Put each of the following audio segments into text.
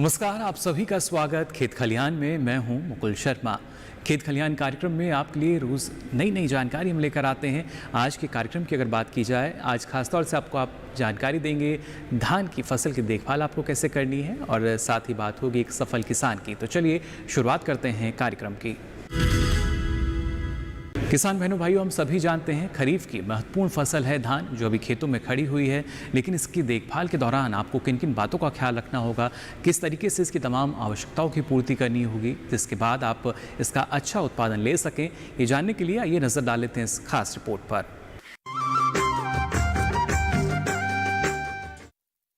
नमस्कार, आप सभी का स्वागत खेत खलियान में। मैं हूं मुकुल शर्मा। खेत खलियान कार्यक्रम में आपके लिए रोज़ नई नई जानकारी हम लेकर आते हैं। आज के कार्यक्रम की अगर बात की जाए, आज खासतौर से आप जानकारी देंगे धान की फसल की देखभाल आपको कैसे करनी है और साथ ही बात होगी एक सफल किसान की। तो चलिए शुरुआत करते हैं कार्यक्रम की। किसान बहनों भाइयों, हम सभी जानते हैं खरीफ की महत्वपूर्ण फसल है धान, जो अभी खेतों में खड़ी हुई है। लेकिन इसकी देखभाल के दौरान आपको किन किन बातों का ख्याल रखना होगा, किस तरीके से इसकी तमाम आवश्यकताओं की पूर्ति करनी होगी, जिसके बाद आप इसका अच्छा उत्पादन ले सकें, ये जानने के लिए आइए नजर डाल लेते हैं इस खास रिपोर्ट पर।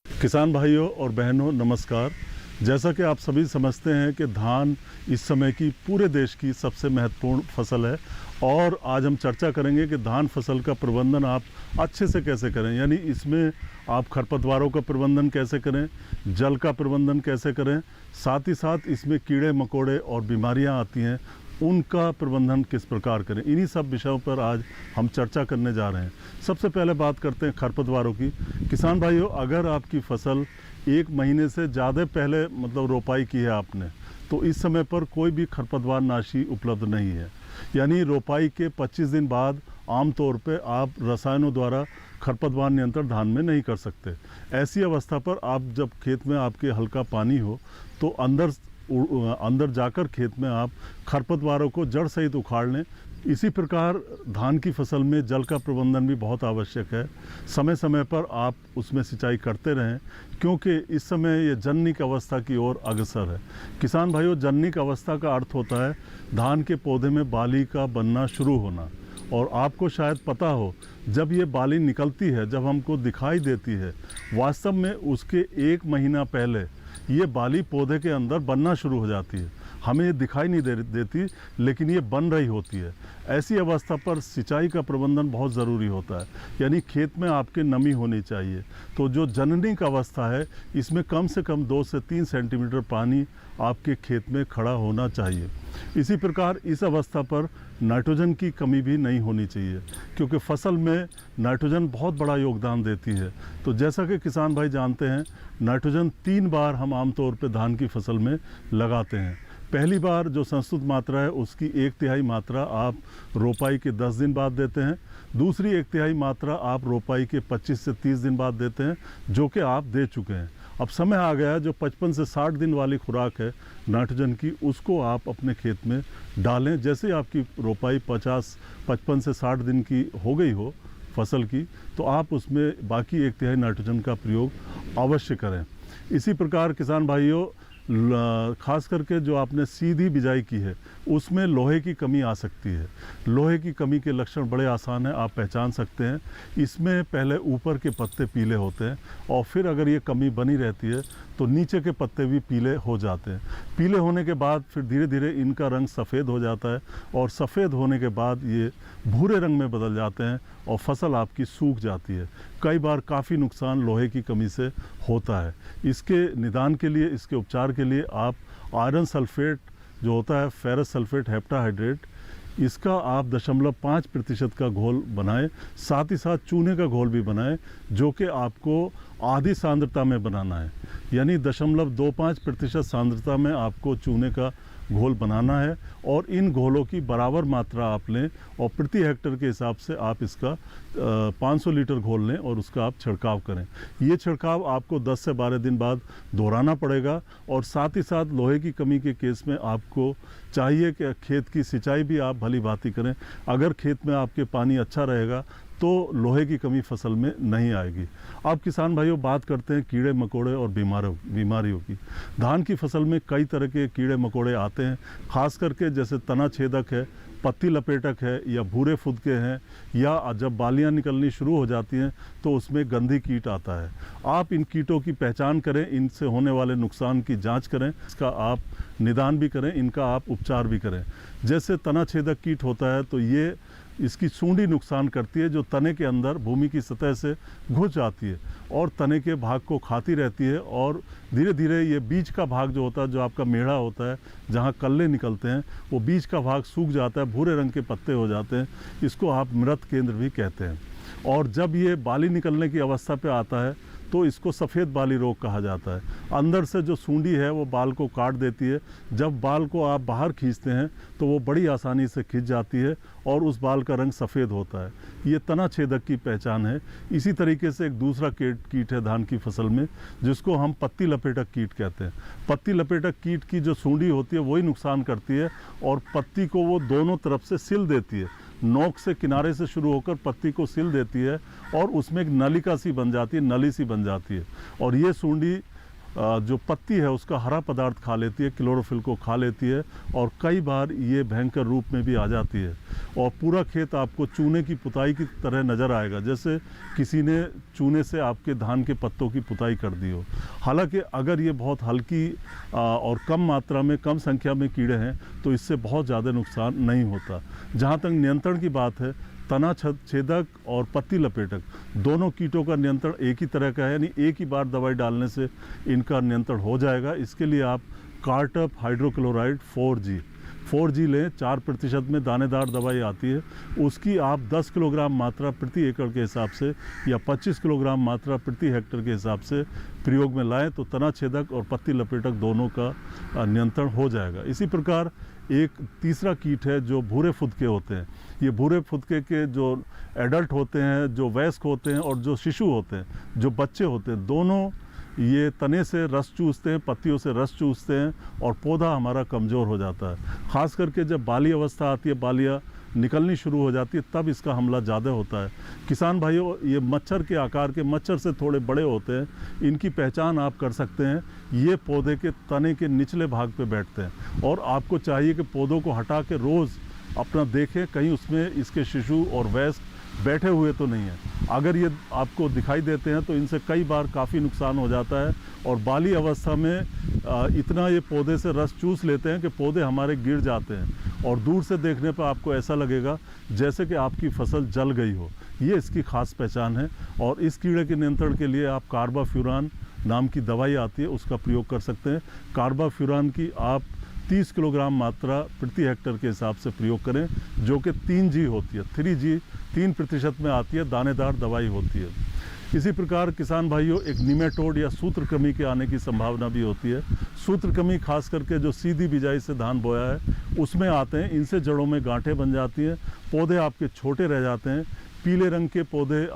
किसान भाइयों और बहनों नमस्कार। जैसा कि आप सभी समझते हैं कि धान इस समय की पूरे देश की सबसे महत्वपूर्ण फसल है और आज हम चर्चा करेंगे कि धान फसल का प्रबंधन आप अच्छे से कैसे करें। यानी इसमें आप खरपतवारों का प्रबंधन कैसे करें, जल का प्रबंधन कैसे करें, साथ ही साथ इसमें कीड़े मकोड़े और बीमारियां आती हैं उनका प्रबंधन किस प्रकार करें। इन्हीं सब विषयों पर आज हम चर्चा करने जा रहे हैं। सबसे पहले बात करते हैं खरपतवारों की। किसान भाइयों, अगर आपकी फसल 1 महीने से ज़्यादा पहले मतलब रोपाई की है आपने, तो इस समय पर कोई भी खरपतवार नाशी उपलब्ध नहीं है। यानी रोपाई के 25 दिन बाद आमतौर पे आप रसायनों द्वारा खरपतवार नियंत्रण धान में नहीं कर सकते। ऐसी अवस्था पर आप जब खेत में आपके हल्का पानी हो तो अंदर जाकर खेत में आप खरपतवारों को जड़ सहित उखाड़ लें। इसी प्रकार धान की फसल में जल का प्रबंधन भी बहुत आवश्यक है। समय समय पर आप उसमें सिंचाई करते रहें, क्योंकि इस समय ये जन्निक अवस्था की ओर अग्रसर है। किसान भाइयों, जन्निक अवस्था का अर्थ होता है धान के पौधे में बाली का बनना शुरू होना। और आपको शायद पता हो, जब ये बाली निकलती है, जब हमको दिखाई देती है, वास्तव में उसके 1 महीना पहले ये बाली पौधे के अंदर बनना शुरू हो जाती है। हमें ये दिखाई नहीं देती, लेकिन ये बन रही होती है। ऐसी अवस्था पर सिंचाई का प्रबंधन बहुत ज़रूरी होता है। यानी खेत में आपके नमी होनी चाहिए। तो जो जननिक अवस्था है, इसमें कम से कम 2 से 3 सेंटीमीटर पानी आपके खेत में खड़ा होना चाहिए। इसी प्रकार इस अवस्था पर नाइट्रोजन की कमी भी नहीं होनी चाहिए, क्योंकि फसल में नाइट्रोजन बहुत बड़ा योगदान देती है। तो जैसा कि किसान भाई जानते हैं, नाइट्रोजन 3 बार हम आमतौर पर धान की फसल में लगाते हैं। पहली बार जो संस्तुत मात्रा है उसकी 1/3 मात्रा आप रोपाई के 10 दिन बाद देते हैं। दूसरी 1/3 मात्रा आप रोपाई के 25 से 30 दिन बाद देते हैं, जो कि आप दे चुके हैं। अब समय आ गया है जो 55 से 60 दिन वाली खुराक है नाइट्रोजन की, उसको आप अपने खेत में डालें। जैसे आपकी रोपाई 55 से 60 दिन की हो गई हो फसल की, तो आप उसमें बाकी 1/3 नाइट्रोजन का प्रयोग अवश्य करें। इसी प्रकार किसान भाइयों, खास करके जो आपने सीधी बिजाई की है उसमें लोहे की कमी आ सकती है। लोहे की कमी के लक्षण बड़े आसान हैं, आप पहचान सकते हैं। इसमें पहले ऊपर के पत्ते पीले होते हैं और फिर अगर ये कमी बनी रहती है तो नीचे के पत्ते भी पीले हो जाते हैं। पीले होने के बाद फिर धीरे धीरे इनका रंग सफ़ेद हो जाता है और सफ़ेद होने के बाद ये भूरे रंग में बदल जाते हैं और फसल आपकी सूख जाती है। कई बार काफ़ी नुकसान लोहे की कमी से होता है। इसके निदान के लिए, इसके उपचार के लिए आप आयरन सल्फेट जो होता है, फेरस सल्फेट हेप्टाहाइड्रेट, इसका आप 0.5% का घोल बनाएं। साथ ही साथ चूने का घोल भी बनाएं, जो कि आपको आधी सांद्रता में बनाना है। यानी 0.25% सांद्रता में आपको चूने का घोल बनाना है और इन घोलों की बराबर मात्रा आप लें और प्रति हेक्टेयर के हिसाब से आप इसका 500 लीटर घोल लें और उसका आप छिड़काव करें। ये छिड़काव आपको 10 से 12 दिन बाद दोहराना पड़ेगा। और साथ ही साथ लोहे की कमी के केस में आपको चाहिए कि खेत की सिंचाई भी आप भली भांति करें। अगर खेत में आपके पानी अच्छा रहेगा तो लोहे की कमी फसल में नहीं आएगी। अब किसान भाइयों, बात करते हैं कीड़े मकोड़े और बीमारियों की। धान की फसल में कई तरह के कीड़े मकोड़े आते हैं, खास करके जैसे तना छेदक है, पत्ती लपेटक है, या भूरे फुदके हैं, या जब बालियां निकलनी शुरू हो जाती हैं तो उसमें गंधी कीट आता है। आप इन कीटों की पहचान करें, इनसे होने वाले नुकसान की जांच करें, इसका आप निदान भी करें, इनका आप उपचार भी करें। जैसे तना छेदक कीट होता है तो ये इसकी सूंडी नुकसान करती है, जो तने के अंदर भूमि की सतह से घुस जाती है और तने के भाग को खाती रहती है। और धीरे धीरे ये बीज का भाग जो होता है, जो आपका मेढ़ा होता है, जहाँ कल्ले निकलते हैं, वो बीज का भाग सूख जाता है, भूरे रंग के पत्ते हो जाते हैं। इसको आप मृत केंद्र भी कहते हैं। और जब ये बाली निकलने की अवस्था पे आता है तो इसको सफ़ेद बाली रोग कहा जाता है। अंदर से जो सूंडी है वो बाल को काट देती है। जब बाल को आप बाहर खींचते हैं तो वो बड़ी आसानी से खिंच जाती है और उस बाल का रंग सफ़ेद होता है। ये तना छेदक की पहचान है। इसी तरीके से एक दूसरा कीट है धान की फसल में, जिसको हम पत्ती लपेटक कीट कहते हैं। पत्ती लपेटक कीट की जो सूंडी होती है वही नुकसान करती है और पत्ती को वो दोनों तरफ से सिल देती है। नोक से किनारे से शुरू होकर पत्ती को सिल देती है और उसमें एक नलिका सी बन जाती है, नली सी बन जाती है। और ये सूंडी जो पत्ती है उसका हरा पदार्थ खा लेती है, क्लोरोफिल को खा लेती है और कई बार ये भयंकर रूप में भी आ जाती है और पूरा खेत आपको चूने की पुताई की तरह नज़र आएगा, जैसे किसी ने चूने से आपके धान के पत्तों की पुताई कर दी हो। हालांकि अगर ये बहुत हल्की और कम मात्रा में, कम संख्या में कीड़े हैं तो इससे बहुत ज़्यादा नुकसान नहीं होता। जहाँ तक नियंत्रण की बात है, तना छेदक और पत्ती लपेटक दोनों कीटों का नियंत्रण एक ही तरह का है, यानी एक ही बार दवाई डालने से इनका नियंत्रण हो जाएगा। इसके लिए आप कार्टप हाइड्रोक्लोराइड 4G लें। 4% में दानेदार दवाई आती है, उसकी आप 10 किलोग्राम मात्रा प्रति एकड़ के हिसाब से या 25 किलोग्राम मात्रा प्रति हेक्टेयर के हिसाब से प्रयोग में लाएं तो तना छेदक और पत्ती लपेटक दोनों का नियंत्रण हो जाएगा। इसी प्रकार एक तीसरा कीट है जो भूरे फुदके होते हैं। ये भूरे फुदके के जो एडल्ट होते हैं, जो वयस्क होते हैं और जो शिशु होते हैं, जो बच्चे होते हैं, दोनों ये तने से रस चूसते हैं, पत्तियों से रस चूसते हैं और पौधा हमारा कमज़ोर हो जाता है। ख़ास करके जब बाली अवस्था आती है, बालियाँ निकलनी शुरू हो जाती है, तब इसका हमला ज़्यादा होता है। किसान भाइयों, ये मच्छर के आकार के, मच्छर से थोड़े बड़े होते हैं। इनकी पहचान आप कर सकते हैं। ये पौधे के तने के निचले भाग पे बैठते हैं और आपको चाहिए कि पौधों को हटा के रोज़ अपना देखें कहीं उसमें इसके शिशु और वयस्क बैठे हुए तो नहीं है। अगर ये आपको दिखाई देते हैं तो इनसे कई बार काफ़ी नुकसान हो जाता है और बाली अवस्था में इतना ये पौधे से रस चूस लेते हैं कि पौधे हमारे गिर जाते हैं और दूर से देखने पर आपको ऐसा लगेगा जैसे कि आपकी फसल जल गई हो। ये इसकी खास पहचान है और इस कीड़े के नियंत्रण के लिए आप कार्बाफ्यूरान नाम की दवाई आती है, उसका प्रयोग कर सकते हैं। कार्बाफ्यूरान की आप 30 किलोग्राम मात्रा प्रति हेक्टेयर के हिसाब से प्रयोग करें, जो कि 3G होती है। 3G 3% में आती है, दानेदार दवाई होती है। इसी प्रकार किसान भाइयों, एक निमेटोड या सूत्रकृमि के आने की संभावना भी होती है। सूत्रकृमि खास करके जो सीधी बिजाई से धान बोया है उसमें आते हैं। इनसे जड़ों में गांठें बन जाती हैं, पौधे आपके छोटे रह जाते हैं, पीले रंग के पौधे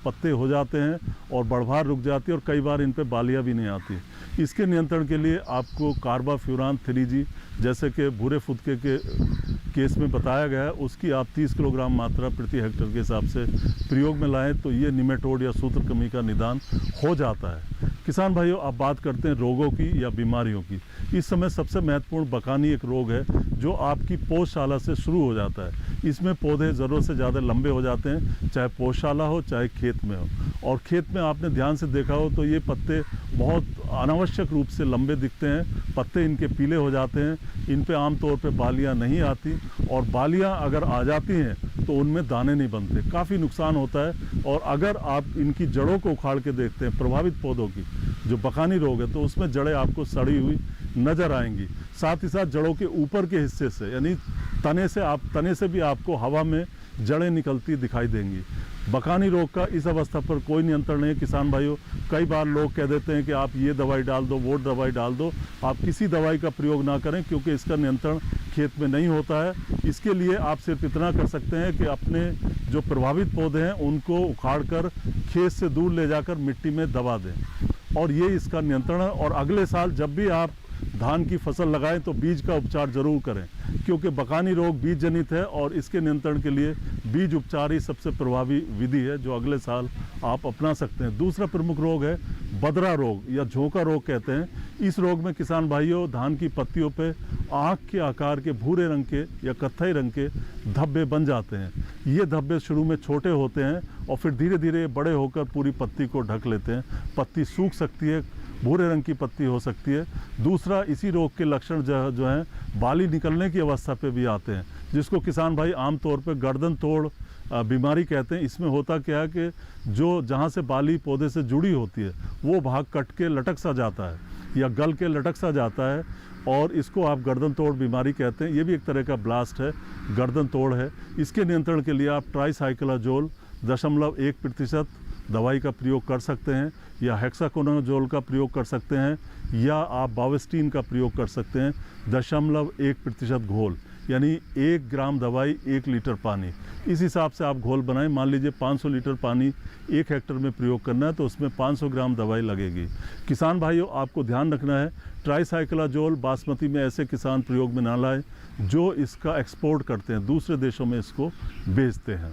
पत्ते हो जाते हैं और बढ़वार रुक जाती है और कई बार इन पे बालियाँ भी नहीं आती। इसके नियंत्रण के लिए आपको कार्बाफ्यूरान 3G, जैसे कि भूरे फुदके के केस में बताया गया है, उसकी आप 30 किलोग्राम मात्रा प्रति हेक्टेयर के हिसाब से प्रयोग में लाएं तो ये निमेटोड या सूत्रकृमि का निदान हो जाता है। किसान भाइयों, आप बात करते हैं रोगों की या बीमारियों की। इस समय सबसे महत्वपूर्ण बकानी एक रोग है जो आपकी पौधशाला से शुरू हो जाता है। इसमें पौधे ज़रूरत से ज़्यादा लंबे हो जाते हैं, चाहे पौधशाला हो चाहे खेत में हो। और खेत में आपने ध्यान से देखा हो तो ये पत्ते बहुत अनावश्यक रूप से लंबे दिखते हैं, पत्ते इनके पीले हो जाते हैं, इन पे आमतौर पे बालियाँ नहीं आती और बालियाँ अगर आ जाती हैं तो उनमें दाने नहीं बनते, काफ़ी नुकसान होता है। और अगर आप इनकी जड़ों को उखाड़ के देखते हैं, प्रभावित पौधों की जो बकानी रोग है, तो उसमें जड़ें आपको सड़ी हुई नज़र आएंगी। साथ ही साथ जड़ों के ऊपर के हिस्से से, यानी तने से भी आपको हवा में जड़ें निकलती दिखाई देंगी। बकानी रोग का इस अवस्था पर कोई नियंत्रण नहीं है किसान भाइयों। कई बार लोग कह देते हैं कि आप ये दवाई डाल दो, वो दवाई डाल दो। आप किसी दवाई का प्रयोग ना करें क्योंकि इसका नियंत्रण खेत में नहीं होता है। इसके लिए आप सिर्फ इतना कर सकते हैं कि अपने जो प्रभावित पौधे हैं उनको उखाड़ कर खेत से दूर ले जाकर मिट्टी में दबा दें और ये इसका नियंत्रण है। और अगले साल जब भी आप धान की फसल लगाएं तो बीज का उपचार जरूर करें क्योंकि बकानी रोग बीज जनित है और इसके नियंत्रण के लिए बीज उपचार ही सबसे प्रभावी विधि है जो अगले साल आप अपना सकते हैं। दूसरा प्रमुख रोग है बदरा रोग या झोंका रोग कहते हैं। इस रोग में किसान भाइयों, धान की पत्तियों पे आँख के आकार के भूरे रंग के या कत्थई रंग के धब्बे बन जाते हैं। ये धब्बे शुरू में छोटे होते हैं और फिर धीरे धीरे बड़े होकर पूरी पत्ती को ढक लेते हैं। पत्ती सूख सकती है, भूरे रंग की पत्ती हो सकती है। दूसरा, इसी रोग के लक्षण जो हैं बाली निकलने की अवस्था पे भी आते हैं, जिसको किसान भाई आमतौर पे गर्दन तोड़ बीमारी कहते हैं। इसमें होता क्या है कि जो जहाँ से बाली पौधे से जुड़ी होती है वो भाग कट के लटक सा जाता है या गल के लटक सा जाता है और इसको आप गर्दन तोड़ बीमारी कहते हैं। ये भी एक तरह का ब्लास्ट है, गर्दन तोड़ है। इसके नियंत्रण के लिए आप ट्राईसाइक्लाजोल 0.1% दवाई का प्रयोग कर सकते हैं, या हेक्साकोनाजोल का प्रयोग कर सकते हैं, या आप बावेस्टीन का प्रयोग कर सकते हैं 0.1% घोल, यानी 1 ग्राम दवाई 1 लीटर पानी। इस हिसाब से आप घोल बनाएं। मान लीजिए 500 लीटर पानी 1 हेक्टर में प्रयोग करना है तो उसमें 500 ग्राम दवाई लगेगी। किसान भाइयों, आपको ध्यान रखना है ट्राइसाइक्लाजोल बासमती में ऐसे किसान प्रयोग में ना लाएं जो इसका एक्सपोर्ट करते हैं, दूसरे देशों में इसको बेचते हैं।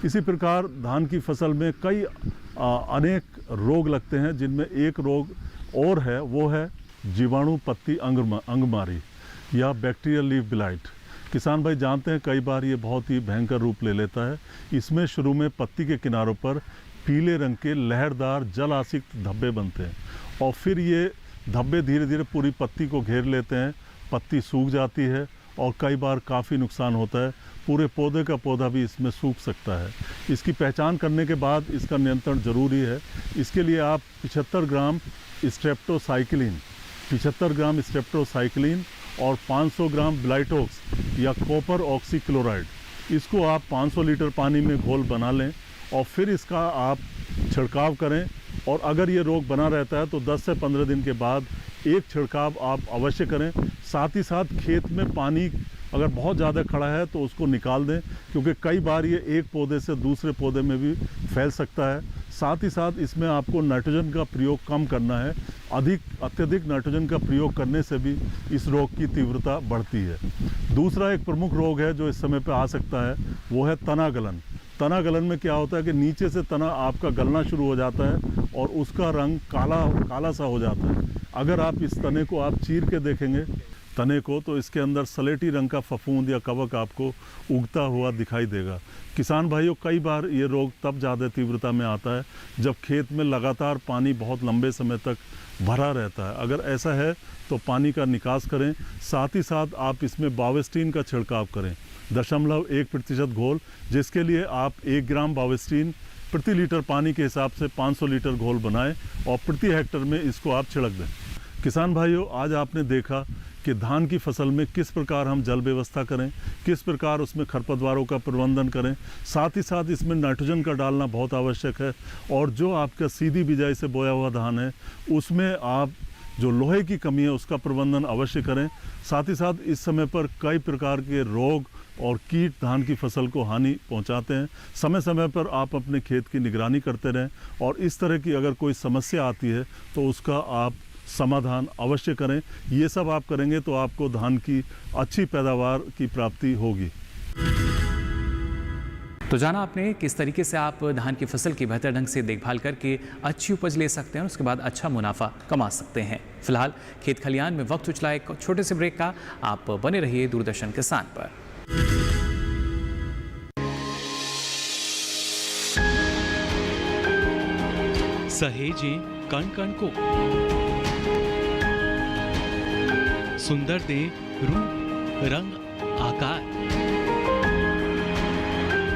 इसी प्रकार धान की फसल में कई अनेक रोग लगते हैं, जिनमें एक रोग और है, वो है जीवाणु पत्ती अंगमारी या बैक्टीरियल लीफ ब्लाइट। किसान भाई जानते हैं कई बार ये बहुत ही भयंकर रूप ले लेता है। इसमें शुरू में पत्ती के किनारों पर पीले रंग के लहरदार जल आसिक्त धब्बे बनते हैं और फिर ये धब्बे धीरे धीरे पूरी पत्ती को घेर लेते हैं। पत्ती सूख जाती है और कई बार काफ़ी नुकसान होता है, पूरे पौधे का पौधा भी इसमें सूख सकता है। इसकी पहचान करने के बाद इसका नियंत्रण ज़रूरी है। इसके लिए आप 75 ग्राम स्ट्रेप्टोसाइक्लिन और 500 ग्राम ब्लाइटोक्स या कॉपर ऑक्सीक्लोराइड, इसको आप 500 लीटर पानी में घोल बना लें और फिर इसका आप छिड़काव करें। और अगर ये रोग बना रहता है तो 10 से 15 दिन के बाद एक छिड़काव आप अवश्य करें। साथ ही साथ खेत में पानी अगर बहुत ज़्यादा खड़ा है तो उसको निकाल दें, क्योंकि कई बार ये एक पौधे से दूसरे पौधे में भी फैल सकता है। साथ ही साथ इसमें आपको नाइट्रोजन का प्रयोग कम करना है। अत्यधिक नाइट्रोजन का प्रयोग करने से भी इस रोग की तीव्रता बढ़ती है। दूसरा एक प्रमुख रोग है जो इस समय पे आ सकता है, वो है तना गलन। तना गलन में क्या होता है कि नीचे से तना आपका गलना शुरू हो जाता है और उसका रंग काला सा हो जाता है। अगर आप इस तने को आप चीर के देखेंगे तने को, तो इसके अंदर सलेटी रंग का फफूंद या कवक आपको उगता हुआ दिखाई देगा। किसान भाइयों, कई बार ये रोग तब ज़्यादा तीव्रता में आता है जब खेत में लगातार पानी बहुत लंबे समय तक भरा रहता है। अगर ऐसा है तो पानी का निकास करें। साथ ही साथ आप इसमें बावेस्टीन का छिड़काव करें 0.1% घोल, जिसके लिए आप 1 ग्राम बावेस्टीन प्रति लीटर पानी के हिसाब से 500 लीटर घोल बनाएं और प्रति हेक्टर में इसको आप छिड़क दें। किसान भाइयों, आज आपने देखा कि धान की फसल में किस प्रकार हम जल व्यवस्था करें, किस प्रकार उसमें खरपतवारों का प्रबंधन करें। साथ ही साथ इसमें नाइट्रोजन का डालना बहुत आवश्यक है। और जो आपका सीधी बिजाई से बोया हुआ धान है उसमें आप जो लोहे की कमी है उसका प्रबंधन अवश्य करें। साथ ही साथ इस समय पर कई प्रकार के रोग और कीट धान की फसल को हानि पहुंचाते हैं। समय समय पर आप अपने खेत की निगरानी करते रहें और इस तरह की अगर कोई समस्या आती है तो उसका आप समाधान अवश्य करें। ये सब आप करेंगे तो आपको धान की अच्छी पैदावार की प्राप्ति होगी। तो जाना आपने किस तरीके से आप धान की फसल की बेहतर ढंग से देखभाल करके अच्छी उपज ले सकते हैं और उसके बाद अच्छा मुनाफा कमा सकते हैं। फिलहाल खेत खलियान में वक्त उछला एक छोटे से ब्रेक का। आप बने रहिए दूरदर्शन किसान पर। सहेजें कण कण को, सुंदर दे रूप रंग आकार,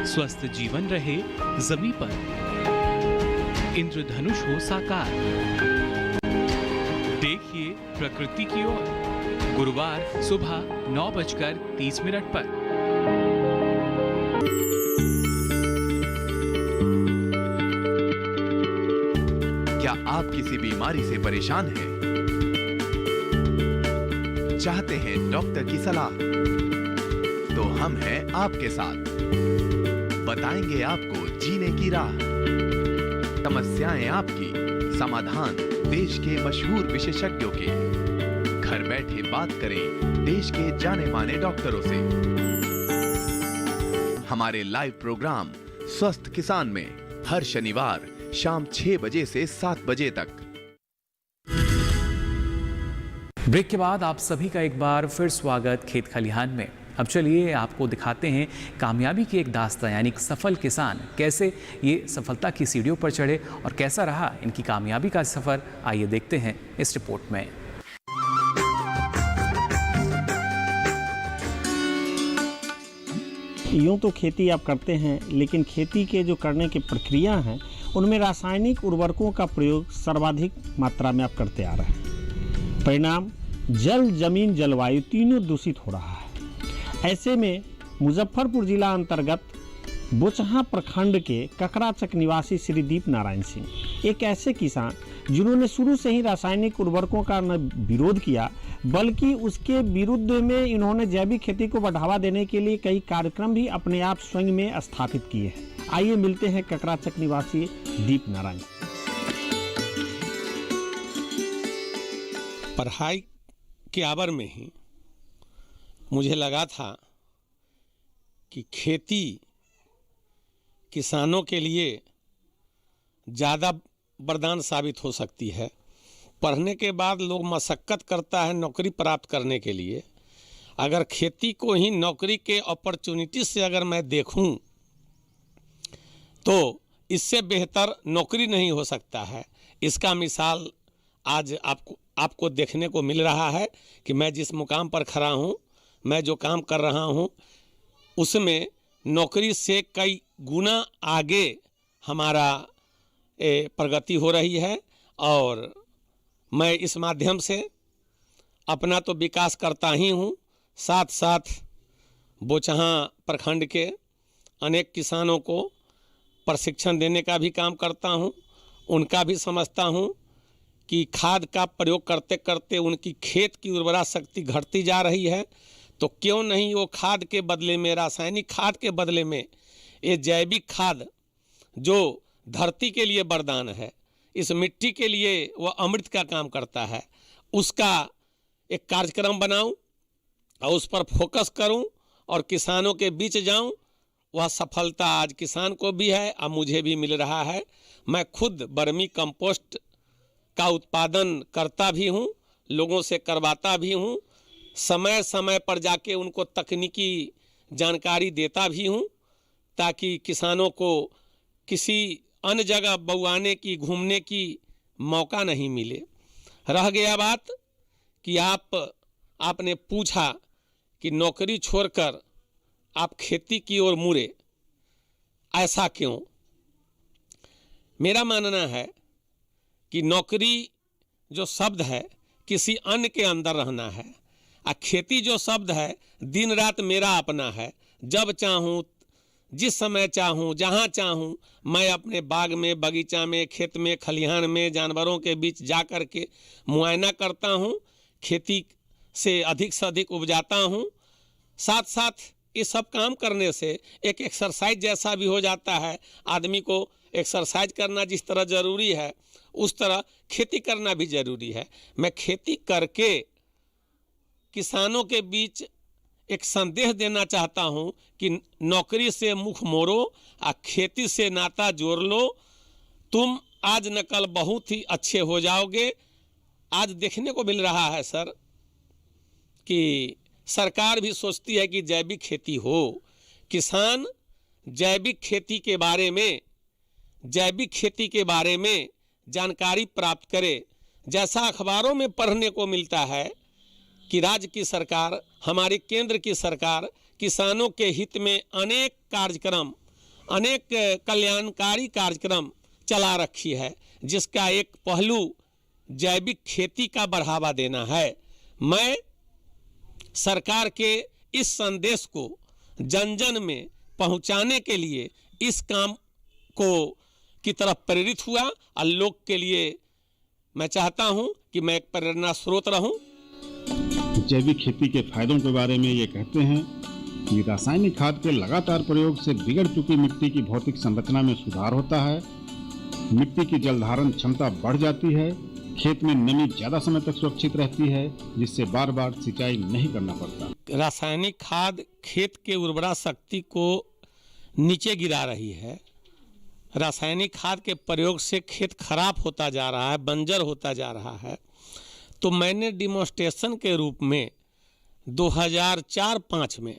स्वस्थ जीवन रहे जमीन पर, इंद्रधनुष हो साकार। देखिए प्रकृति की ओर, गुरुवार सुबह 9:30 पर। क्या आप किसी बीमारी से परेशान हैं? चाहते हैं डॉक्टर की सलाह? तो हम हैं आपके साथ, बताएंगे आपको जीने की राह। समस्याएं आपकी, समाधान देश के मशहूर विशेषज्ञों के। घर बैठे बात करें देश के जाने माने डॉक्टरों से। हमारे लाइव प्रोग्राम स्वस्थ किसान में हर शनिवार शाम 6 बजे से 7 बजे तक। ब्रेक के बाद आप सभी का एक बार फिर स्वागत खेत खलिहान में। अब चलिए आपको दिखाते हैं कामयाबी की एक दास्तां, यानी एक सफल किसान कैसे ये सफलता की सीढ़ियों पर चढ़े और कैसा रहा इनकी कामयाबी का सफ़र। आइए देखते हैं इस रिपोर्ट में। यूँ तो खेती आप करते हैं, लेकिन खेती के जो करने की प्रक्रिया हैं उनमें रासायनिक उर्वरकों का प्रयोग सर्वाधिक मात्रा में आप करते आ रहे हैं। परिणाम जल, जमीन, जलवायु तीनों दूषित हो रहा है। ऐसे में मुजफ्फरपुर जिला अंतर्गत बोचहां प्रखंड के ककराचक निवासी श्री दीप नारायण सिंह एक ऐसे किसान जिन्होंने शुरू से ही रासायनिक उर्वरकों का न विरोध किया, बल्कि उसके विरुद्ध में इन्होंने जैविक खेती को बढ़ावा देने के लिए कई कार्यक्रम भी अपने आप स्वयं में स्थापित किए हैं। आइए मिलते हैं ककराचक निवासी दीप नारायण। पढ़ाई के आवर में ही मुझे लगा था कि खेती किसानों के लिए ज़्यादा वरदान साबित हो सकती है। पढ़ने के बाद लोग मशक्क़त करता है नौकरी प्राप्त करने के लिए। अगर खेती को ही नौकरी के अपॉर्चुनिटी से अगर मैं देखूं तो इससे बेहतर नौकरी नहीं हो सकता है। इसका मिसाल आज आपको देखने को मिल रहा है कि मैं जिस मुकाम पर खड़ा हूं, मैं जो काम कर रहा हूं, उसमें नौकरी से कई गुना आगे हमारा प्रगति हो रही है और मैं इस माध्यम से अपना तो विकास करता ही हूँ, साथ साथ बोचहां प्रखंड के अनेक किसानों को प्रशिक्षण देने का भी काम करता हूँ। उनका भी समझता हूँ कि खाद का प्रयोग करते करते उनकी खेत की उर्वरा शक्ति घटती जा रही है, तो क्यों नहीं वो खाद के बदले में, रासायनिक खाद के बदले में ये जैविक खाद जो धरती के लिए वरदान है, इस मिट्टी के लिए वह अमृत का काम करता है, उसका एक कार्यक्रम बनाऊं और उस पर फोकस करूं और किसानों के बीच जाऊं। वह सफलता आज किसान को भी है और मुझे भी मिल रहा है। मैं खुद वर्मी कंपोस्ट का उत्पादन करता भी हूं, लोगों से करवाता भी हूं, समय समय पर जाके उनको तकनीकी जानकारी देता भी हूं, ताकि किसानों को किसी अन्य जगह बउआने की, घूमने की मौका नहीं मिले। रह गया बात कि आपने पूछा कि नौकरी छोड़कर आप खेती की ओर मुड़े, ऐसा क्यों? मेरा मानना है कि नौकरी जो शब्द है किसी अन्य के अंदर रहना है, और खेती जो शब्द है दिन रात मेरा अपना है। जब चाहूँ, जिस समय चाहूँ, जहाँ चाहूँ, मैं अपने बाग में, बगीचा में, खेत में, खलिहान में, जानवरों के बीच जा कर के मुआयना करता हूँ, खेती से अधिक उपजाता हूँ। साथ साथ ये सब काम करने से एक एक्सरसाइज जैसा भी हो जाता है। आदमी को एक्सरसाइज करना जिस तरह ज़रूरी है, उस तरह खेती करना भी ज़रूरी है। मैं खेती करके किसानों के बीच एक संदेश देना चाहता हूं कि नौकरी से मुख मोड़ो और खेती से नाता जोड़ लो, तुम आज न कल बहुत ही अच्छे हो जाओगे। आज देखने को मिल रहा है सर कि सरकार भी सोचती है कि जैविक खेती हो, किसान जैविक खेती के बारे में जानकारी प्राप्त करे। जैसा अखबारों में पढ़ने को मिलता है कि राज्य की सरकार, हमारी केंद्र की सरकार किसानों के हित में अनेक कार्यक्रम, अनेक कल्याणकारी कार्यक्रम चला रखी है, जिसका एक पहलू जैविक खेती का बढ़ावा देना है। मैं सरकार के इस संदेश को जन जन में पहुंचाने के लिए इस काम को की तरफ प्रेरित हुआ और लोग के लिए मैं चाहता हूं कि मैं एक प्रेरणा स्रोत रहूं। जैविक खेती के फायदों के बारे में ये कहते हैं कि रासायनिक खाद के लगातार प्रयोग से बिगड़ चुकी मिट्टी की भौतिक संरचना में सुधार होता है, मिट्टी की जल धारण क्षमता बढ़ जाती है, खेत में नमी ज्यादा समय तक सुरक्षित रहती है, जिससे बार बार सिंचाई नहीं करना पड़ता। रासायनिक खाद खेत के उर्वरा शक्ति को नीचे गिरा रही है। रासायनिक खाद के प्रयोग से खेत खराब होता जा रहा है, बंजर होता जा रहा है। तो मैंने डिमॉन्स्ट्रेशन के रूप में 2004-05 में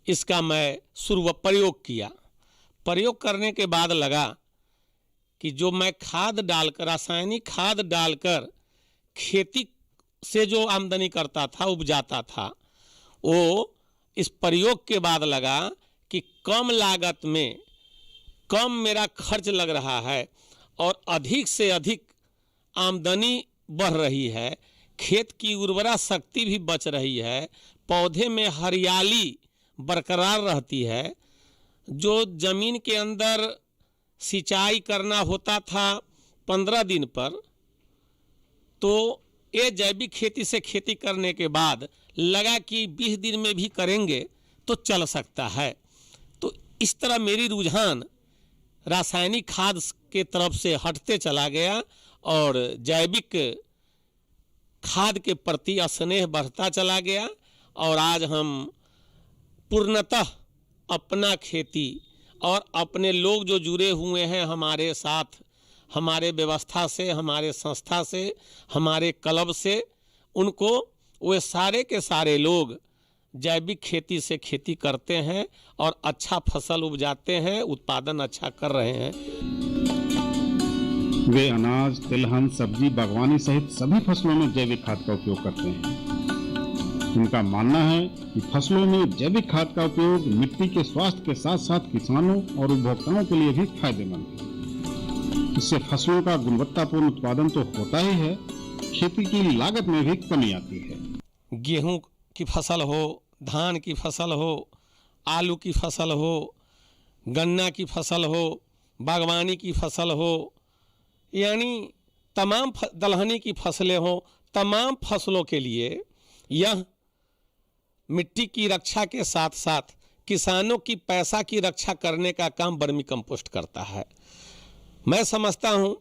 इसका मैं प्रयोग किया। प्रयोग करने के बाद लगा कि जो मैं खाद डालकर, रासायनिक खाद डालकर खेती से जो आमदनी करता था, उपजाता था, वो इस प्रयोग के बाद लगा कि कम लागत में कम मेरा खर्च लग रहा है और अधिक से अधिक आमदनी बढ़ रही है, खेत की उर्वरा शक्ति भी बच रही है, पौधे में हरियाली बरकरार रहती है, जो जमीन के अंदर सिंचाई करना होता था 15 दिन पर, तो ये जैविक खेती से खेती करने के बाद लगा कि 20 दिन में भी करेंगे तो चल सकता है। तो इस तरह मेरी रुझान रासायनिक खाद के तरफ से हटते चला गया और जैविक खाद के प्रति स्नेह बढ़ता चला गया और आज हम पूर्णतः अपना खेती और अपने लोग जो जुड़े हुए हैं हमारे साथ, हमारे व्यवस्था से, हमारे संस्था से, हमारे क्लब से, उनको वे सारे के सारे लोग जैविक खेती से खेती करते हैं और अच्छा फसल उपजाते हैं, उत्पादन अच्छा कर रहे हैं। वे अनाज, तिलहन, सब्जी, बागवानी सहित सभी फसलों में जैविक खाद का उपयोग करते हैं। उनका मानना है कि फसलों में जैविक खाद का उपयोग मिट्टी के स्वास्थ्य के साथ साथ किसानों और उपभोक्ताओं के लिए भी फायदेमंद है। इससे फसलों का गुणवत्तापूर्ण उत्पादन तो होता ही है, खेती की लागत में भी कमी आती है। गेहूं की फसल हो, धान की फसल हो, आलू की फसल हो, गन्ना की फसल हो, बागवानी की फसल हो, यानी तमाम दलहनी की फसलें हो, तमाम फसलों के लिए यह मिट्टी की रक्षा के साथ साथ किसानों की पैसा की रक्षा करने का काम वर्मी कंपोस्ट करता है। मैं समझता हूँ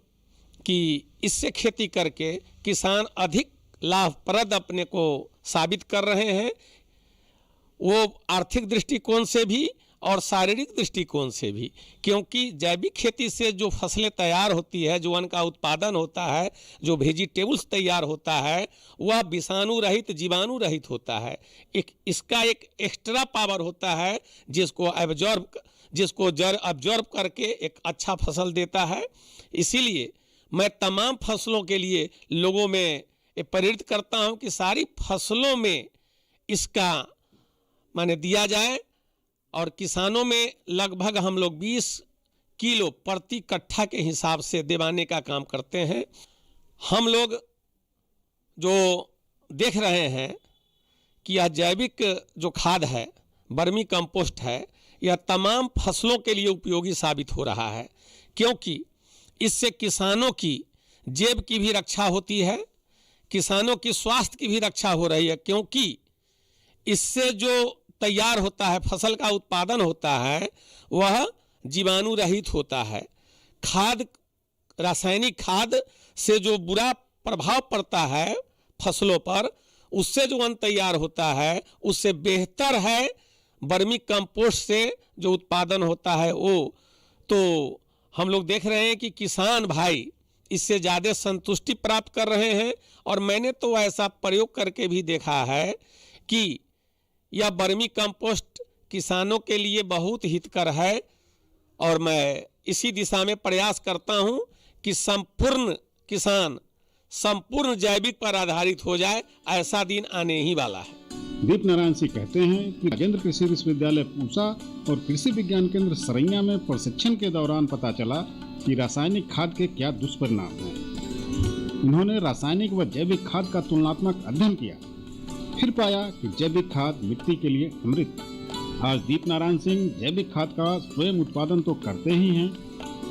कि इससे खेती करके किसान अधिक लाभप्रद अपने को साबित कर रहे हैं, वो आर्थिक दृष्टिकोण से भी और शारीरिक दृष्टिकोण से भी, क्योंकि जैविक खेती से जो फसलें तैयार होती है, जो अन्न का उत्पादन होता है, जो वेजिटेबल्स तैयार होता है, वह विषाणु रहित, जीवाणु रहित होता है। इसका एक एक्स्ट्रा पावर होता है जिसको जड़ अब्जॉर्ब करके एक अच्छा फसल देता है। इसीलिए मैं तमाम फसलों के लिए लोगों में प्रेरित करता हूं कि सारी फसलों में इसका माने दिया जाए और किसानों में लगभग हम लोग 20 किलो प्रति कट्ठा के हिसाब से दिवाने का काम करते हैं। हम लोग जो देख रहे हैं कि यह जैविक जो खाद है, वर्मी कंपोस्ट है, यह तमाम फसलों के लिए उपयोगी साबित हो रहा है, क्योंकि इससे किसानों की जेब की भी रक्षा होती है, किसानों की स्वास्थ्य की भी रक्षा हो रही है, क्योंकि इससे जो तैयार होता है, फसल का उत्पादन होता है, वह जीवाणु रहित होता है। खाद, रासायनिक खाद से जो बुरा प्रभाव पड़ता है फसलों पर, उससे जो अन्न तैयार होता है उससे बेहतर है वर्मी कंपोस्ट से जो उत्पादन होता है वो। तो हम लोग देख रहे हैं कि किसान भाई इससे ज़्यादा संतुष्टि प्राप्त कर रहे हैं और मैंने तो ऐसा प्रयोग करके भी देखा है कि यह वर्मी कंपोस्ट किसानों के लिए बहुत हितकर है और मैं इसी दिशा में प्रयास करता हूं कि संपूर्ण किसान संपूर्ण जैविक पर आधारित हो जाए। ऐसा दिन आने ही वाला है। दीप नारायण सिंह कहते हैं कि राजेंद्र कृषि विश्वविद्यालय पूसा और कृषि विज्ञान केंद्र सरैया में प्रशिक्षण के दौरान पता चला कि रासायनिक खाद के क्या दुष्परिणाम हैं। उन्होंने रासायनिक व जैविक खाद का तुलनात्मक अध्ययन किया, फिर पाया कि जैविक खाद मिट्टी के लिए अमृत। आज दीप नारायण सिंह जैविक खाद का स्वयं उत्पादन तो करते ही हैं,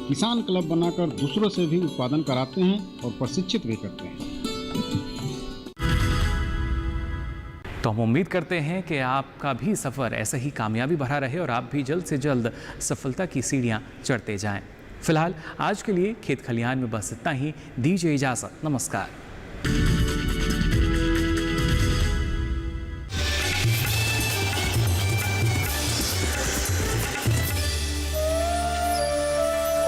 किसान क्लब बनाकर दूसरों से भी उत्पादन कराते हैं और प्रशिक्षित भी करते हैं। तो हम उम्मीद करते हैं कि आपका भी सफ़र ऐसे ही कामयाबी भरा रहे और आप भी जल्द से जल्द सफलता की सीढ़ियां चढ़ते जाएं। फिलहाल आज के लिए खेत खलिहान में बस इतना ही। दीजिए इजाज़त। नमस्कार।